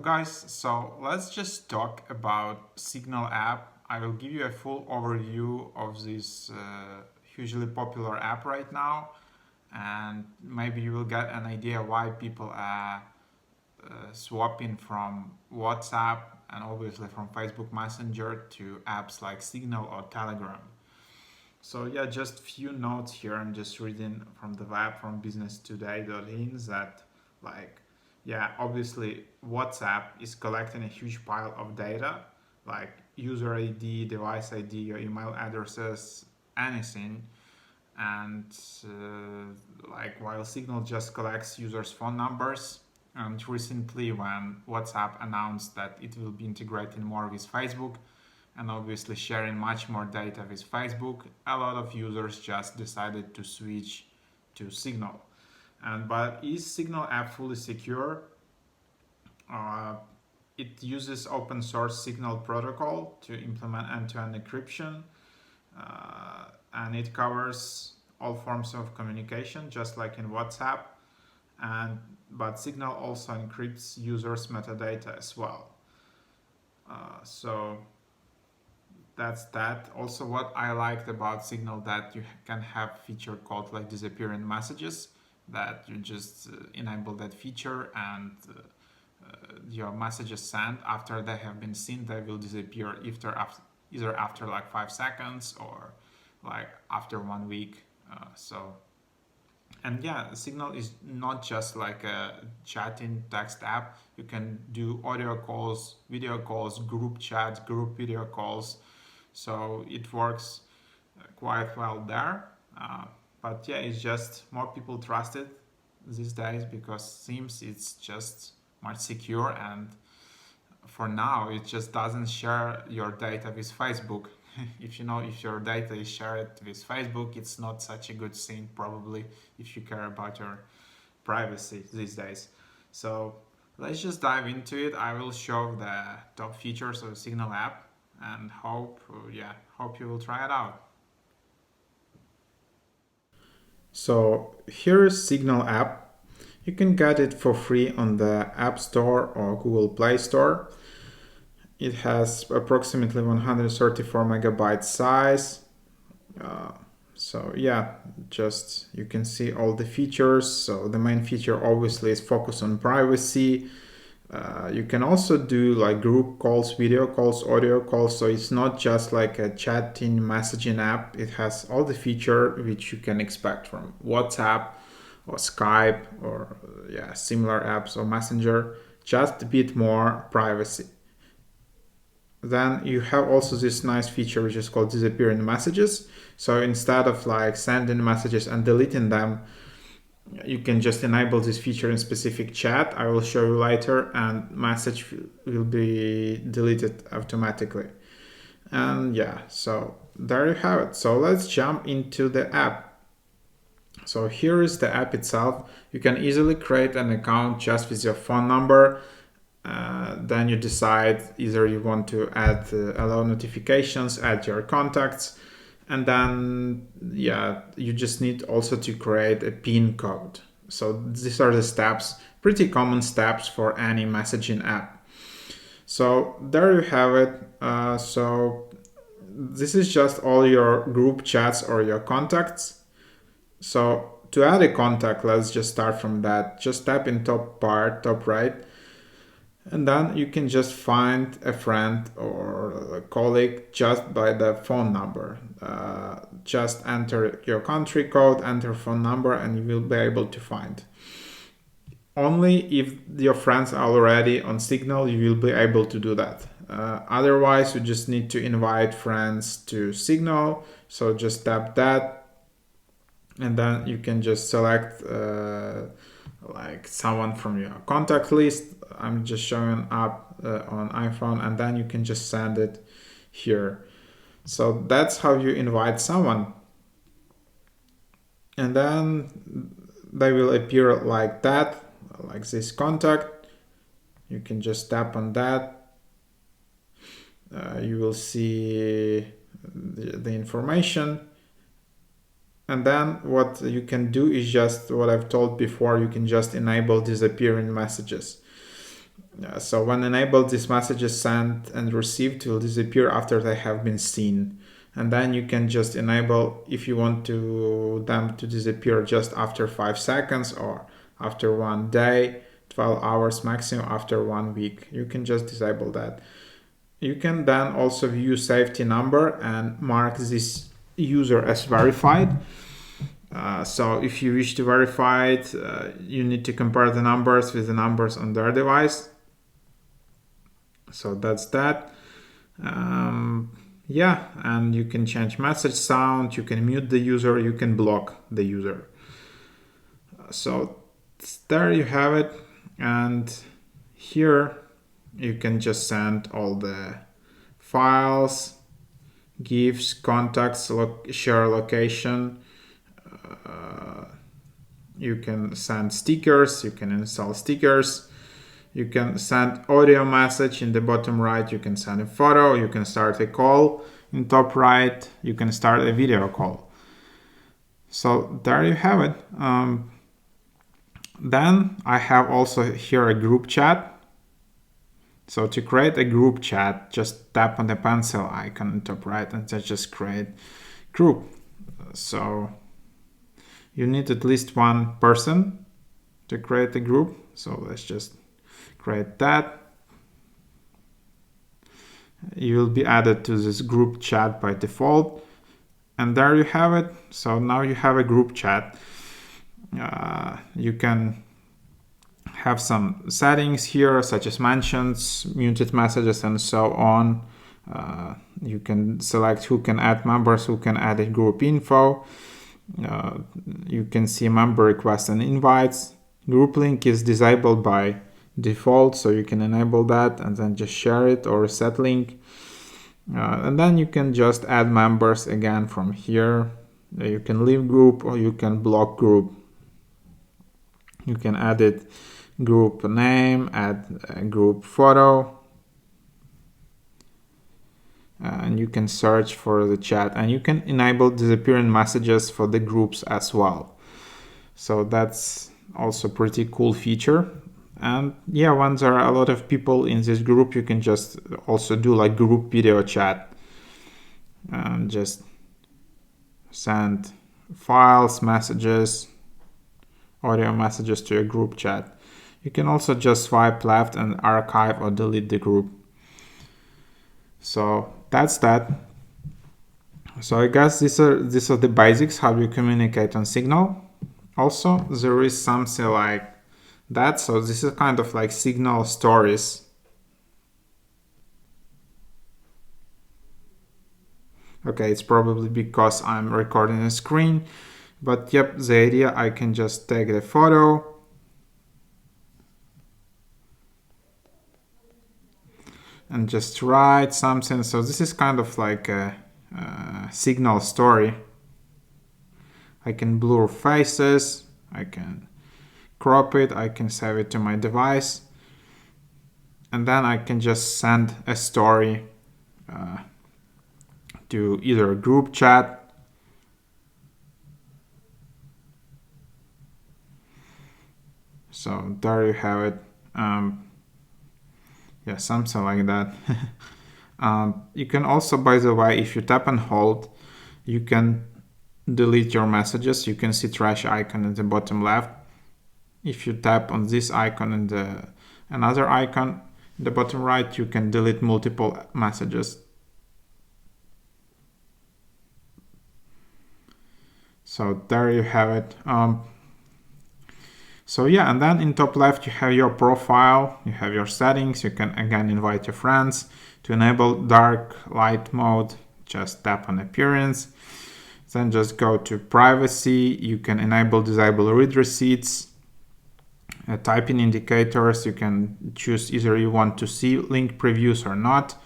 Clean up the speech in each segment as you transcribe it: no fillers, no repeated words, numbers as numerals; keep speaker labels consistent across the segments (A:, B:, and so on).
A: guys, so let's just talk about Signal app. I will give you a full overview of this hugely popular app right now, and maybe you will get an idea why people are swapping from WhatsApp and obviously from Facebook Messenger to apps like Signal or Telegram. So yeah, just few notes here. I'm just reading from the web from businesstoday.in that like yeah, obviously WhatsApp is collecting a huge pile of data like user ID, device ID, your email addresses, anything. And like while Signal just collects users' phone numbers. And recently, when WhatsApp announced that it will be integrating more with Facebook, and obviously sharing much more data with Facebook, a lot of users just decided to switch to Signal. But is Signal app fully secure? Uh, it uses open source Signal protocol to implement end-to-end encryption, and it covers all forms of communication, just like in WhatsApp. But Signal also encrypts users' metadata as well. So that's that. Also, what I liked about Signal that you can have feature called like disappearing messages, that you just enable that feature, and your messages sent after they have been seen, they will disappear either after like 5 seconds or like after 1 week. And yeah, Signal is not just like a chatting text app. You can do audio calls, video calls, group chats, group video calls. So it works quite well there. But yeah, it's just more people trust it these days because seems it's just much secure, and for now it just doesn't share your data with Facebook. If your data is shared with Facebook, it's not such a good thing probably if you care about your privacy these days. So let's just dive into it. I will show the top features of the Signal app and hope you will try it out. So here is Signal app. You can get it for free on the App Store or Google Play Store. It has approximately 134 megabyte size. So yeah, just you can see all the features. So the main feature obviously is focus on privacy. You can also do like group calls, video calls, audio calls. So it's not just like a chatting messaging app. It has all the feature which you can expect from WhatsApp or Skype or similar apps or Messenger. Just a bit more privacy. Then you have also this nice feature which is called disappearing messages. So instead of like sending messages and deleting them, you can just enable this feature in specific chat. I will show you later, and message will be deleted automatically. And yeah, so there you have it. So let's jump into the app. So here is the app itself. You can easily create an account just with your phone number. Then you decide either you want to add allow notifications, add your contacts, and then you just need also to create a PIN code. So these are the steps, pretty common steps for any messaging app. So there you have it. So this is just all your group chats or your contacts. So to add a contact, let's just start from that. Just tap in top right, and then you can just find a friend or a colleague just by the phone number. Just enter your country code, enter phone number, and you will be able to find. Only if your friends are already on Signal, you will be able to do that. Otherwise, you just need to invite friends to Signal. So just tap that, and then you can just select like someone from your contact list. I'm just showing up on iPhone, and then you can just send it here. So that's how you invite someone. And then they will appear like that, like this contact. You can just tap on that. You will see the information. And then what you can do is just what I've told before. You can just enable disappearing messages. So when enabled, these messages sent and received will disappear after they have been seen. And then you can just enable if you want them to disappear just after 5 seconds or after 1 day, 12 hours maximum after 1 week. You can just disable that. You can then also view safety number and mark this user as verified. So if you wish to verify it, you need to compare the numbers with the numbers on their device. So that's that. Yeah, and you can change message sound, you can mute the user, you can block the user. So there you have it. And here you can just send all the files, GIFs, contacts, share location. You can send stickers, you can install stickers. You can send audio message in the bottom right, you can send a photo, you can start a call in top right, you can start a video call. So there you have it. Then I have also here a group chat. So to create a group chat, just tap on the pencil icon in top right and just create group. So you need at least one person to create a group. So let's just create that. You will be added to this group chat by default. And there you have it. So now you have a group chat. You can have some settings here, such as mentions, muted messages, and so on. You can select who can add members, who can add a group info. You can see member requests and invites. Group link is disabled by default, so you can enable that and then just share it or reset link. And then you can just add members again from here. You can leave group or you can block group. You can edit group name, add a group photo, and you can search for the chat, and you can enable disappearing messages for the groups as well. So that's also a pretty cool feature. And yeah, once there are a lot of people in this group, you can just also do like group video chat and just send files, messages, audio messages to a group chat. You can also just swipe left and archive or delete the group. So that's that. So I guess these are the basics how you communicate on Signal. Also, there is something like that. So this is kind of like Signal stories. Okay, it's probably because I'm recording a screen, but yep, the idea, I can just take the photo and just write something. So this is kind of like a Signal story. I can blur faces, I can crop it, I can save it to my device, and then I can just send a story to either a group chat so there you have it. Yeah, something like that. You can also, by the way, if you tap and hold, you can delete your messages. You can see trash icon at the bottom left. If you tap on this icon and another icon in the bottom right, you can delete multiple messages. So there you have it. So yeah, and then in top left you have your profile, you have your settings. You can again invite your friends. To enable dark light mode, just tap on appearance. Then just go to privacy. You can enable disable read receipts. Typing indicators, you can choose either you want to see link previews or not.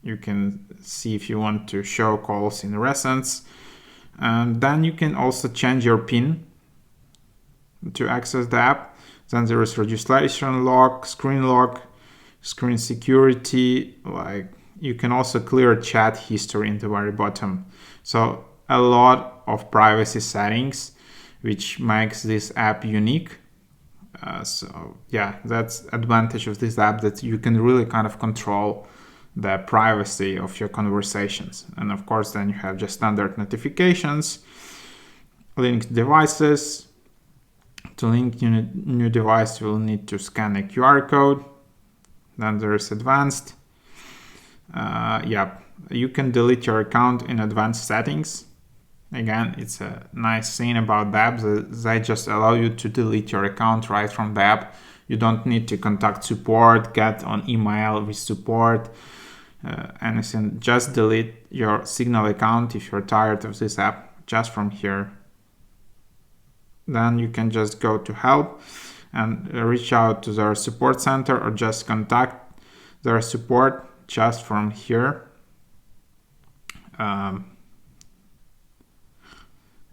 A: You can see if you want to show calls in recents. And then you can also change your PIN to access the app. Then there is registration lock, screen security. Like, you can also clear chat history in the very bottom. So a lot of privacy settings, which makes this app unique. So yeah, that's advantage of this app, that you can really kind of control the privacy of your conversations. And of course, then you have just standard notifications, linked devices. To link new device, you will need to scan a QR code. Then there is advanced. Yeah, you can delete your account in advanced settings. Again, it's a nice thing about the app. They just allow you to delete your account right from the app. You don't need to contact support, get on email with support, anything. Just delete your Signal account if you're tired of this app, just from here. Then you can just go to help and reach out to their support center, or just contact their support just from here.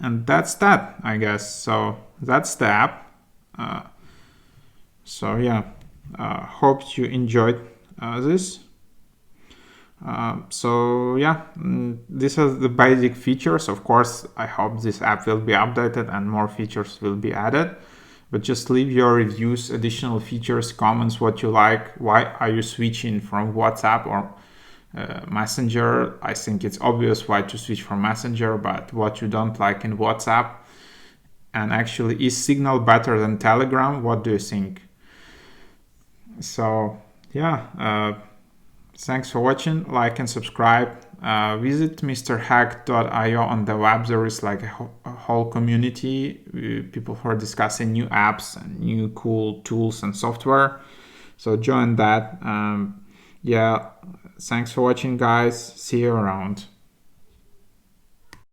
A: And that's that, I guess. So that's the app. So yeah, hope you enjoyed this. So yeah, these are the basic features. Of course, I hope this app will be updated and more features will be added. But just leave your reviews, additional features, comments, what you like. Why are you switching from WhatsApp or Messenger? I think it's obvious why to switch from Messenger, but what you don't like in WhatsApp. And actually, is Signal better than Telegram? What do you think? So yeah, thanks for watching. Like and subscribe. Visit mrhack.io on the web. There is like a whole community, people who are discussing new apps and new cool tools and software. So join that. Yeah, thanks for watching, guys. See you around.